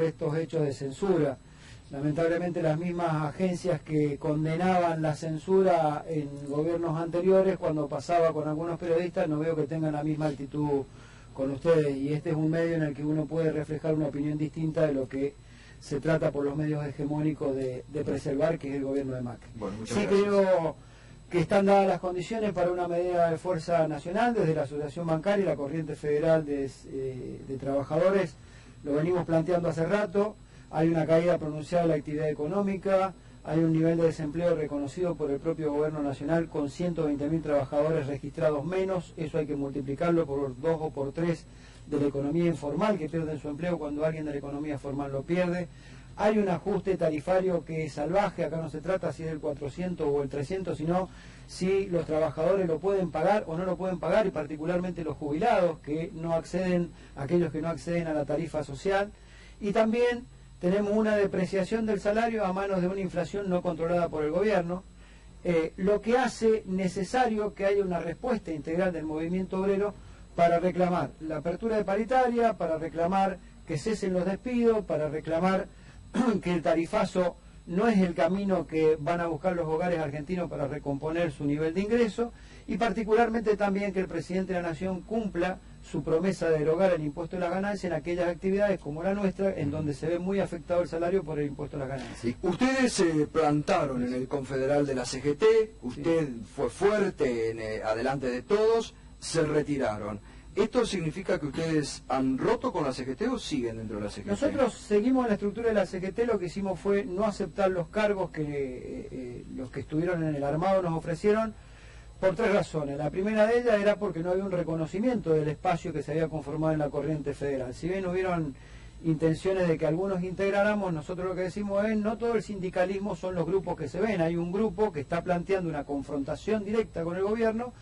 estos hechos de censura. Lamentablemente las mismas agencias que condenaban la censura en gobiernos anteriores, cuando pasaba con algunos periodistas, no veo que tengan la misma actitud con ustedes, y este es un medio en el que uno puede reflejar una opinión distinta de lo que se trata por los medios hegemónicos de preservar, que es el gobierno de Macri. Bueno, sí creo que están dadas las condiciones para una medida de fuerza nacional desde la Asociación Bancaria y la Corriente Federal de Trabajadores. Lo venimos planteando hace rato. Hay una caída pronunciada de la actividad económica, hay un nivel de desempleo reconocido por el propio gobierno nacional con 120.000 trabajadores registrados menos. Eso hay que multiplicarlo por 2 o por 3 de la economía informal, que pierden su empleo cuando alguien de la economía formal lo pierde. Hay un ajuste tarifario que es salvaje. Acá no se trata si es el 400 o el 300, sino si los trabajadores lo pueden pagar o no lo pueden pagar, y particularmente los jubilados, que no acceden, aquellos que no acceden a la tarifa social. Y también tenemos una depreciación del salario a manos de una inflación no controlada por el gobierno, lo que hace necesario que haya una respuesta integral del movimiento obrero para reclamar la apertura de paritaria, para reclamar que cesen los despidos, para reclamar que el tarifazo no es el camino que van a buscar los hogares argentinos para recomponer su nivel de ingreso, y particularmente también que el presidente de la Nación cumpla su promesa de derogar el impuesto de las ganancias en aquellas actividades como la nuestra, en donde se ve muy afectado el salario por el impuesto de las ganancias. Sí. Ustedes se plantaron en el Confederal de la CGT, usted fue fuerte adelante de todos, se retiraron. ¿Esto significa que ustedes han roto con la CGT o siguen dentro de la CGT? Nosotros seguimos la estructura de la CGT. Lo que hicimos fue no aceptar los cargos que los que estuvieron en el armado nos ofrecieron, por 3 razones. La primera de ellas era porque no había un reconocimiento del espacio que se había conformado en la Corriente Federal. Si bien hubieron intenciones de que algunos integráramos, nosotros lo que decimos es: no todo el sindicalismo son los grupos que se ven. Hay un grupo que está planteando una confrontación directa con el gobierno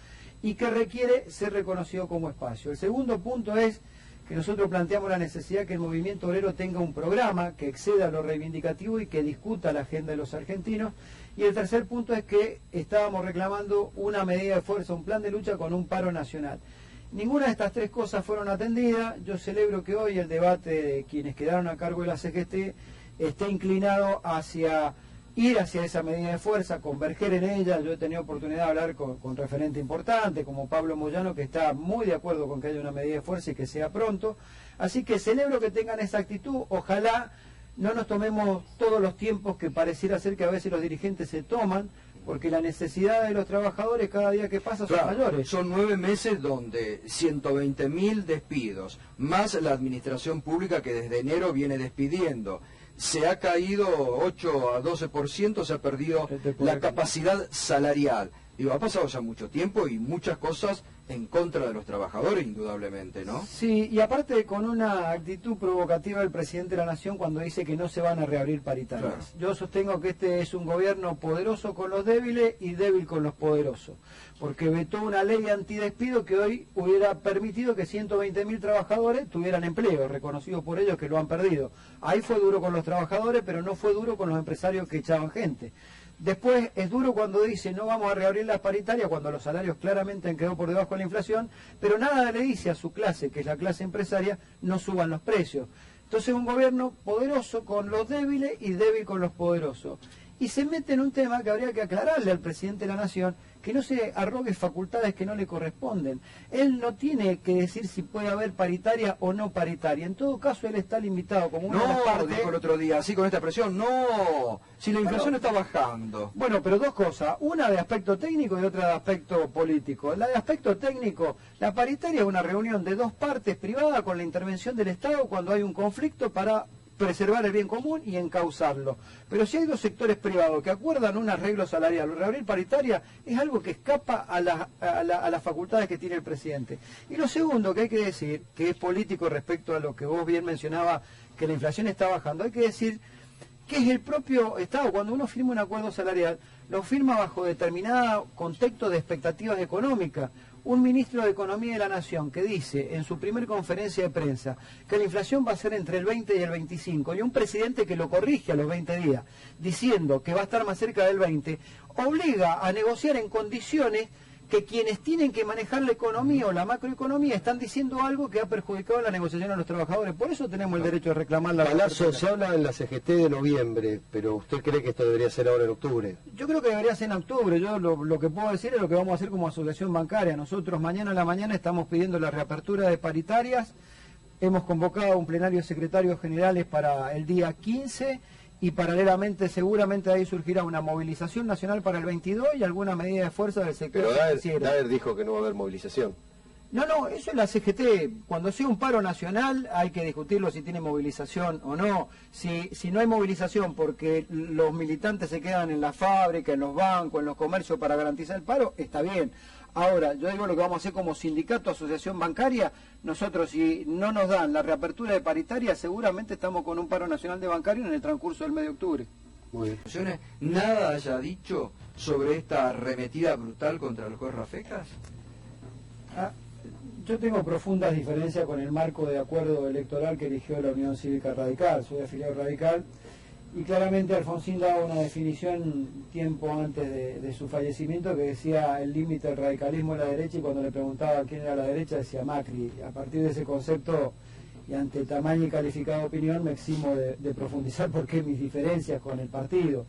y que requiere ser reconocido como espacio. El segundo punto es que nosotros planteamos la necesidad que el movimiento obrero tenga un programa que exceda lo reivindicativo y que discuta la agenda de los argentinos. Y el tercer punto es que estábamos reclamando una medida de fuerza, un plan de lucha con un paro nacional. Ninguna de estas 3 cosas fueron atendidas. Yo celebro que hoy el debate de quienes quedaron a cargo de la CGT esté inclinado hacia ir hacia esa medida de fuerza, converger en ella. Yo he tenido oportunidad de hablar con referentes importantes como Pablo Moyano, que está muy de acuerdo con que haya una medida de fuerza y que sea pronto. Así que celebro que tengan esa actitud. Ojalá no nos tomemos todos los tiempos que pareciera ser que a veces los dirigentes se toman, porque la necesidad de los trabajadores cada día que pasa son mayores. Son 9 meses donde 120.000 despidos, más la administración pública que desde enero viene despidiendo. Se ha caído 8 a 12%, se ha perdido la capacidad salarial. Digo, ha pasado ya mucho tiempo y muchas cosas en contra de los trabajadores, indudablemente, ¿no? Sí, y aparte con una actitud provocativa del presidente de la Nación cuando dice que no se van a reabrir paritarias. Claro. Yo sostengo que este es un gobierno poderoso con los débiles y débil con los poderosos, porque vetó una ley antidespido que hoy hubiera permitido que 120.000 trabajadores tuvieran empleo, reconocido por ellos que lo han perdido. Ahí fue duro con los trabajadores, pero no fue duro con los empresarios que echaban gente. Después es duro cuando dice no vamos a reabrir las paritarias, cuando los salarios claramente han quedado por debajo de la inflación, pero nada le dice a su clase, que es la clase empresaria, no suban los precios. Entonces un gobierno poderoso con los débiles y débil con los poderosos. Y se mete en un tema que habría que aclararle al presidente de la Nación, que no se arrogue facultades que no le corresponden. Él no tiene que decir si puede haber paritaria o no paritaria. En todo caso, él está limitado como una parte. No, dijo el otro día, así con esta presión, no. Si la inflación está bajando. Bueno, pero 2 cosas. Una de aspecto técnico y otra de aspecto político. La de aspecto técnico, la paritaria es una reunión de 2 partes privadas con la intervención del Estado cuando hay un conflicto para preservar el bien común y encauzarlo. Pero si hay 2 sectores privados que acuerdan un arreglo salarial o reabrir paritaria, es algo que escapa a las facultades que tiene el presidente. Y lo segundo que hay que decir, que es político respecto a lo que vos bien mencionabas, que la inflación está bajando, hay que decir que es el propio Estado. Cuando uno firma un acuerdo salarial, lo firma bajo determinado contexto de expectativas económicas. Un ministro de Economía de la Nación que dice en su primer conferencia de prensa que la inflación va a ser entre el 20 y el 25, y un presidente que lo corrige a los 20 días, diciendo que va a estar más cerca del 20, obliga a negociar en condiciones que quienes tienen que manejar la economía o la macroeconomía están diciendo algo que ha perjudicado la negociación a los trabajadores. Por eso tenemos el derecho a reclamar la Palazzo, se habla en la CGT de noviembre, pero ¿usted cree que esto debería ser ahora en octubre? Yo creo que debería ser en octubre. Yo lo que puedo decir es lo que vamos a hacer como asociación bancaria. Nosotros mañana a la mañana estamos pidiendo la reapertura de paritarias. Hemos convocado un plenario de secretarios generales para el día 15 y paralelamente seguramente ahí surgirá una movilización nacional para el 22 y alguna medida de fuerza del sector financiero. Pero Daer dijo que no va a haber movilización. No, eso es la CGT. Cuando sea un paro nacional hay que discutirlo si tiene movilización o no. Si no hay movilización porque los militantes se quedan en la fábrica, en los bancos, en los comercios para garantizar el paro, está bien. Ahora, yo digo lo que vamos a hacer como sindicato, asociación bancaria. Nosotros, si no nos dan la reapertura de paritaria, seguramente estamos con un paro nacional de bancarios en el transcurso del mes de octubre. Muy bien. ¿Nada haya dicho sobre esta arremetida brutal contra los juez Rafecas? Yo tengo profundas diferencias con el marco de acuerdo electoral que eligió la Unión Cívica Radical. Soy afiliado radical y claramente Alfonsín daba una definición tiempo antes de su fallecimiento que decía el límite del radicalismo en la derecha, y cuando le preguntaba quién era la derecha decía Macri. A partir de ese concepto y ante tamaña y calificada opinión me eximo de profundizar por qué mis diferencias con el partido.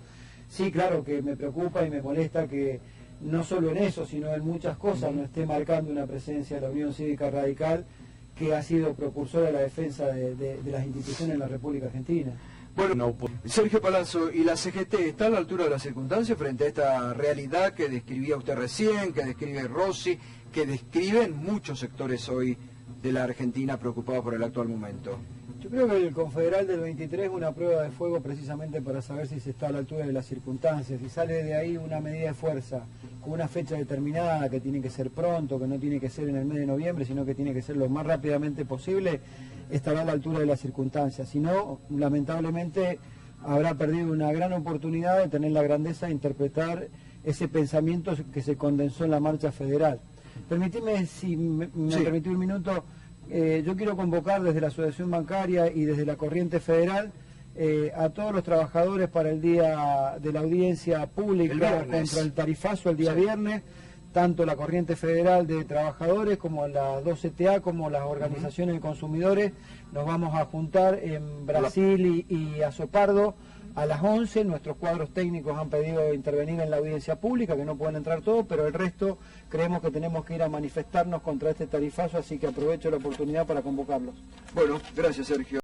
Sí, claro que me preocupa y me molesta que no solo en eso, sino en muchas cosas no esté marcando una presencia de la Unión Cívica Radical que ha sido precursora de la defensa de las instituciones en la República Argentina. Bueno, Sergio Palazzo, ¿y la CGT está a la altura de las circunstancias frente a esta realidad que describía usted recién, que describe Rossi, que describen muchos sectores hoy de la Argentina preocupados por el actual momento? Yo creo que el Confederal del 23 es una prueba de fuego precisamente para saber si se está a la altura de las circunstancias. Si sale de ahí una medida de fuerza con una fecha determinada, que tiene que ser pronto, que no tiene que ser en el mes de noviembre, sino que tiene que ser lo más rápidamente posible, estará a la altura de las circunstancias. Si no, lamentablemente habrá perdido una gran oportunidad de tener la grandeza de interpretar ese pensamiento que se condensó en la marcha federal. Permitime, si me permití un minuto, yo quiero convocar desde la Asociación Bancaria y desde la Corriente Federal a todos los trabajadores para el día de la audiencia pública contra el tarifazo el día viernes. Tanto la Corriente Federal de Trabajadores como la 2CTA como las organizaciones de consumidores nos vamos a juntar en Brasil y Azopardo a las 11. Nuestros cuadros técnicos han pedido intervenir en la audiencia pública, que no pueden entrar todos, pero el resto creemos que tenemos que ir a manifestarnos contra este tarifazo, así que aprovecho la oportunidad para convocarlos. Bueno, gracias Sergio.